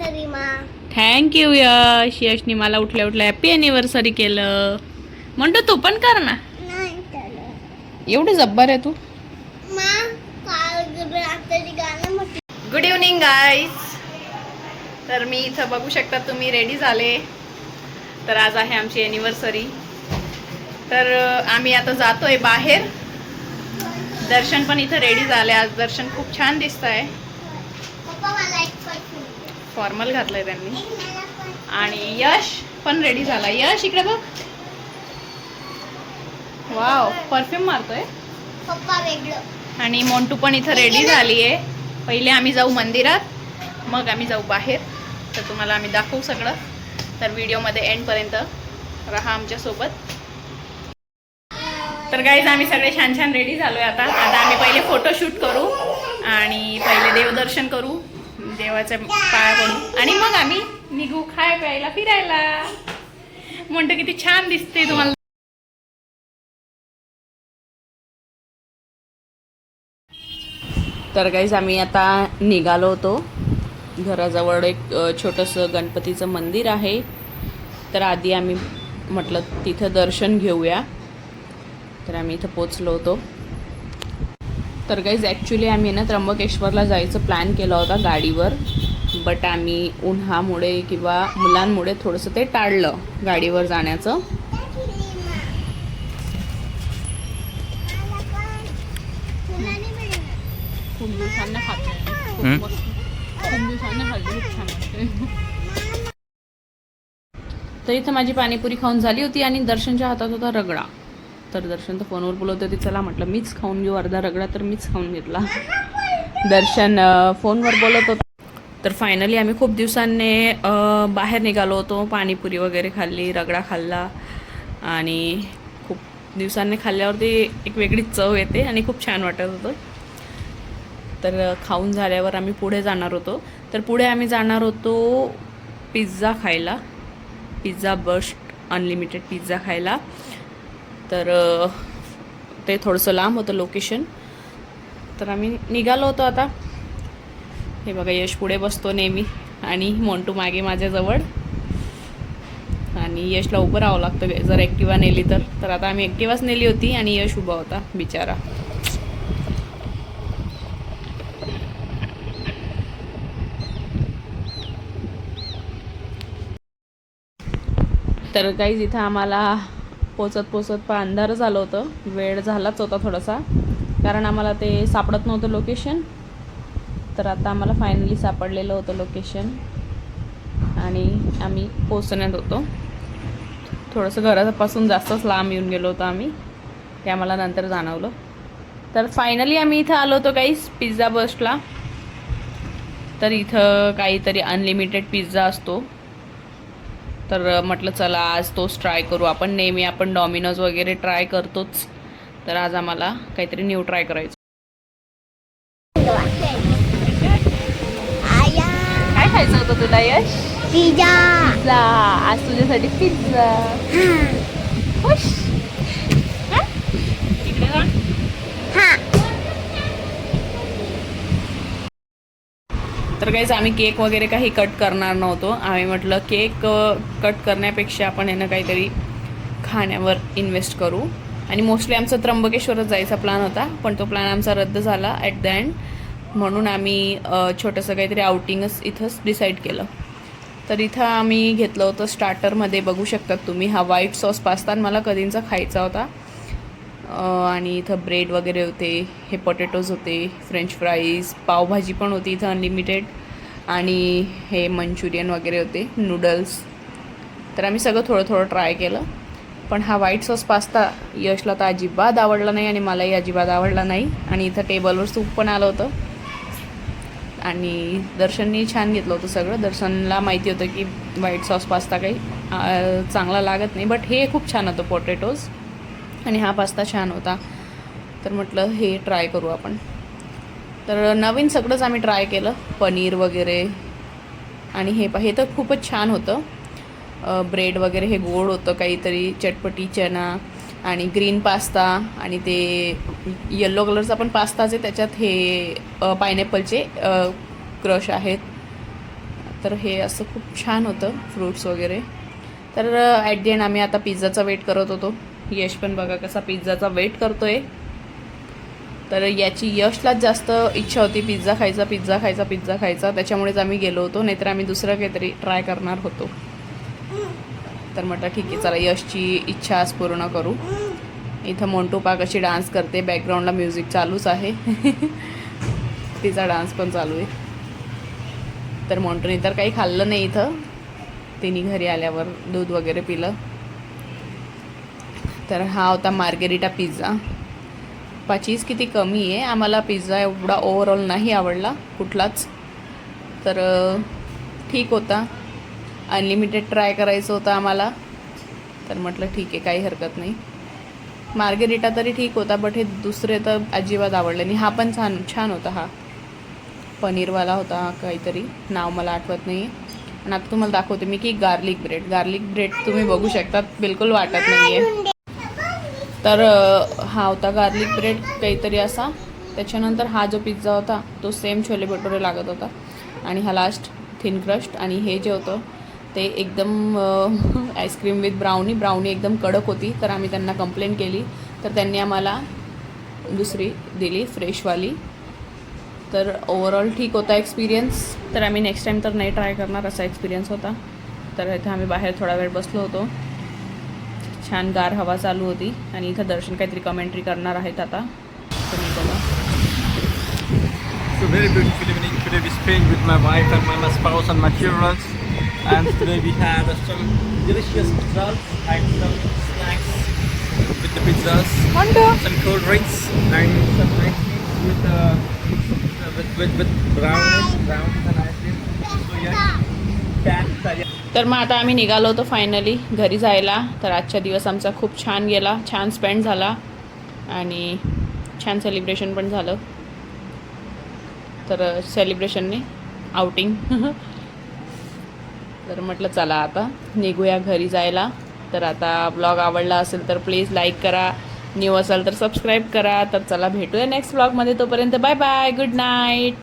Anniversary मा. Thank you यश. यशनी मला उठल्या उठल्या हॅपी एनिव्हर्सरी केलं. म्हणतो तू पण कर ना. नाही केलं. एवढी जब्बर आहे तू. मा काल रात्री गाणं म्हटलं. Good evening guys. तर मी इथं बघू शकता तुम्ही रेडी झाले. तर आज आहे आमची एनिव्हर्सरी. तर आम्ही आता जातोय बाहेर. दर्शन पण इथं रेडी झाले. आज दर्शन खूप छान दिसत आहे. पप्पा मला एक फॉर्मल घातलंय त्यांनी. आणि यश पण रेडी झाला. यश इकडे बघ. वाव, परफ्यूम मारतोय. पप्पा वेगळं. आणि मोंटू पण इथं रेडी झाली आहे. पहिले आम्ही जाऊ मंदिरात, मग आम्ही जाऊ बाहेर. तर तुम्हाला आम्ही दाखवू सगळं. तर व्हिडिओमध्ये एंडपर्यंत राहा आमच्यासोबत. तर गाईज आम्ही सगळे छान छान रेडी झालोय. आता आम्ही पहिले फोटोशूट करू आणि पहिले देवदर्शन करू, देवाच्या पाया पडू आणि मग आम्ही निघू खाय प्यायला फिरायला. म्हणतो किती छान दिसते तुम्हाला. तर गाईज आम्ही आता निघालो होतो. घराजवळ एक छोटंसं गणपतीचं मंदिर आहे. तर आधी आम्ही म्हटलं तिथं दर्शन घेऊया. तर आम्ही इथं पोचलो होतो. तर गाईज ॲक्च्युली आम्ही ना त्र्यंबकेश्वरला जायचं प्लॅन केला होता गाडीवर. बट आम्ही उन्हामुळे किंवा मुलांमुळे थोडंसं ते टाळलं गाडीवर जाण्याचं. खूप दिवसांना खाल्लं. खूप दिवसांना खाल्लं. खूप छान वाटते. तर इथं माझी पाणीपुरी खाऊन झाली होती आणि दर्शनच्या हातात होता रगडा. तर दर्शन तर फोनवर बोलत होती. चला म्हटलं मीच खाऊन घेऊ अर्धा रगडा. तर मीच खाऊन घेतला. दर्शन फोनवर बोलत होता. तर फायनली आम्ही खूप दिवसांनी बाहेर निघालो होतो. पाणीपुरी वगैरे खाल्ली, रगडा खाल्ला आणि खूप दिवसांनी खाल्ल्यावरती एक वेगळीच चव येते आणि खूप छान वाटत होतं. तर खाऊन झाल्यावर आम्ही पुढे जाणार होतो. तर पुढे आम्ही जाणार होतो पिझ्झा खायला. पिझ्झा बस्ट अनलिमिटेड पिझ्झा खायला. तर ते थोडंसं लांब होतं लोकेशन. तर आम्ही निघालो होतो. आता हे बघा यश पुढे बसतो नेहमी आणि मोंटू मागे माझ्याजवळ. आणि यशला उभं राहावं लागतं जर ॲक्टिवा नेली तर. तर आता आम्ही ॲक्टिवाच नेली होती आणि यश उभा होता बिचारा. तर काहीच इथं आम्हाला पोचत अंधार झालं होतं. वेळ झालाच होता थोडासा, कारण आम्हाला ते सापडत नव्हतं लोकेशन. तर आता आम्हाला फायनली सापडलेलं होतं लोकेशन आणि आम्ही पोचण्यात होतो. थोडंसं घरापासून जास्तच लांब येऊन गेलो होतो आम्ही, ते आम्हाला नंतर जाणवलं. तर फायनली आम्ही इथं आलो होतो काहीच पिझ्झा बस्टला. तर इथं काहीतरी अनलिमिटेड पिझ्झा असतो. तर म्हटलं चला आज तोच ट्राय करू आपण. नेहमी आपण डॉमिनोज वगैरे ट्राय करतोच. तर आज आम्हाला काहीतरी न्यू ट्राय करायचं. काय खायचं होतं तुला यश? पिझ्झा. पिझ्झा. आज तुझ्यासाठी पिझ्झा. खुश. इकडे जा. तर काहीच आम्ही केक वगैरे काही कट करणार नव्हतो. आम्ही म्हटलं केक कट करण्यापेक्षा आपण यानं काहीतरी खाण्यावर इन्व्हेस्ट करू. आणि मोस्टली आमचा त्र्यंबकेश्वरच जायचा प्लॅन होता, पण तो प्लॅन आमचा रद्द झाला ॲट द एंड. म्हणून आम्ही छोटंसं काहीतरी आउटिंगच इथंच डिसाईड केलं. तर इथं आम्ही घेतलं होतं स्टार्टरमध्ये बघू शकतात तुम्ही हा व्हाईट सॉस पास्ता. मला कधींचा खायचा होता. आणि इथं ब्रेड वगैरे होते, हे पोटॅटोज होते, फ्रेंच फ्राईज, पावभाजी पण होती इथं अनलिमिटेड, आणि हे मंचुरियन वगैरे होते, नूडल्स. तर आम्ही सगळं थोडं थोडं ट्राय केलं. पण हा व्हाईट सॉस पास्ता यशला तर अजिबात आवडला नाही आणि मलाही अजिबात आवडला नाही. आणि इथं टेबलवर सूप पण आलं होतं. आणि दर्शननी छान घेतलं होतं सगळं. दर्शनला माहिती होतं की व्हाईट सॉस पास्ता काही चांगला लागत नाही, बट हे खूप छान होतं पोटॅटोज आणि हा पास्ता छान होता. तर म्हटलं हे ट्राय करू आपण. तर नवीन सगळंच आम्ही ट्राय केलं, पनीर वगैरे. आणि हे तर खूपच छान होतं. ब्रेड वगैरे हे गोड होतं काहीतरी, चटपटी चना आणि ग्रीन पास्ता, आणि ते येल्लो कलरचा पण पास्ताच आहे, त्याच्यात हे पायनॅपलचे क्रश आहेत. तर हे असं खूप छान होतं फ्रूट्स वगैरे. तर ॲट दी एंड आम्ही आता पिझ्झाचा वेट करत होतो. यश पण बघा कसा पिझ्झाचा वेट करतोय. तर याची यशलाच जास्त इच्छा होती पिझ्झा खायचा, त्याच्यामुळेच आम्ही गेलो होतो. नाहीतर आम्ही दुसरं काहीतरी ट्राय करणार होतो. तर म्हटलं ठीक आहे चला यशची इच्छा आज पूर्ण करू. इथं मोंटू पा कशी डान्स करते, बॅकग्राऊंडला म्युझिक चालूच आहे. तिचा डान्स पण चालू आहे. तर मोंटूने तर काही खाल्लं नाही इथं. तिने घरी आल्यावर दूध वगैरे पिलं. तर हा होता मार्गेरिटा पिझ्झा. चीज किती कमी आहे. आम्हाला पिझ्झा एवढा ओव्हरऑल नाही आवडला कुठलाच. तर ठीक होता. अनलिमिटेड ट्राय करायचं होतं आम्हाला. तर म्हटलं ठीक आहे काही हरकत नाही. मार्गेरिटा तरी ठीक होता, बट हे दुसरे तर अजिबात आवडले नाही. हा पण छान होता. हा पनीरवाला होता काहीतरी, नाव मला आठवत नाही. आणि आता तुम्हाला दाखवते मी की गार्लिक ब्रेड तुम्ही बघू शकता, बिलकुल वाटत नाही आहे. तर हा होता गार्लिक ब्रेड काहीतरी असा. त्याच्यानंतर हा जो पिझ्झा होता तो सेम छोले भटुरे लागत होता. आणि हा लास्ट थिन क्रस्ट. आणि हे जे होतं ते एकदम आईस्क्रीम विथ ब्राउनी एकदम कडक होती. तर आम्ही त्यांना कंप्लेंट केली, तर त्यांनी आम्हाला दुसरी दिली फ्रेशवाली. तर ओव्हरऑल ठीक होता एक्सपिरियन्स. तर आम्ही नेक्स्ट टाईम तर नाही ट्राय करणार असा एक्सपिरियन्स होता. तर इथे आम्ही बाहेर थोडा वेळ बसलो होतो. छान गार हवा चालू होती. आणि इथं दर्शन काहीतरी कमेंट्री करणार आहेत आता. तुम्ही बघा. So very beautiful evening today we spent with my wife and my spouse and my children, and today we had some delicious pizzas and some snacks with the pizzas, some cold drinks and some ice cream with brownies and ice cream. So yeah, तर मग आता आम्ही निघालो होतो finally घरी जायला. तर आजचा दिवस आमचा खूप छान गेला, छान स्पेंड झाला आणि छान सेलिब्रेशन पण झालं. तर सेलिब्रेशनने आउटिंग. तर म्हटलं चला आता निघूया घरी जायला. तर आता ब्लॉग आवडला असेल तर प्लीज लाईक करा, न्यू असाल तर सबस्क्राईब करा. तर चला भेटूया नेक्स्ट ब्लॉगमध्ये. तोपर्यंत बाय बाय, गुड नाईट.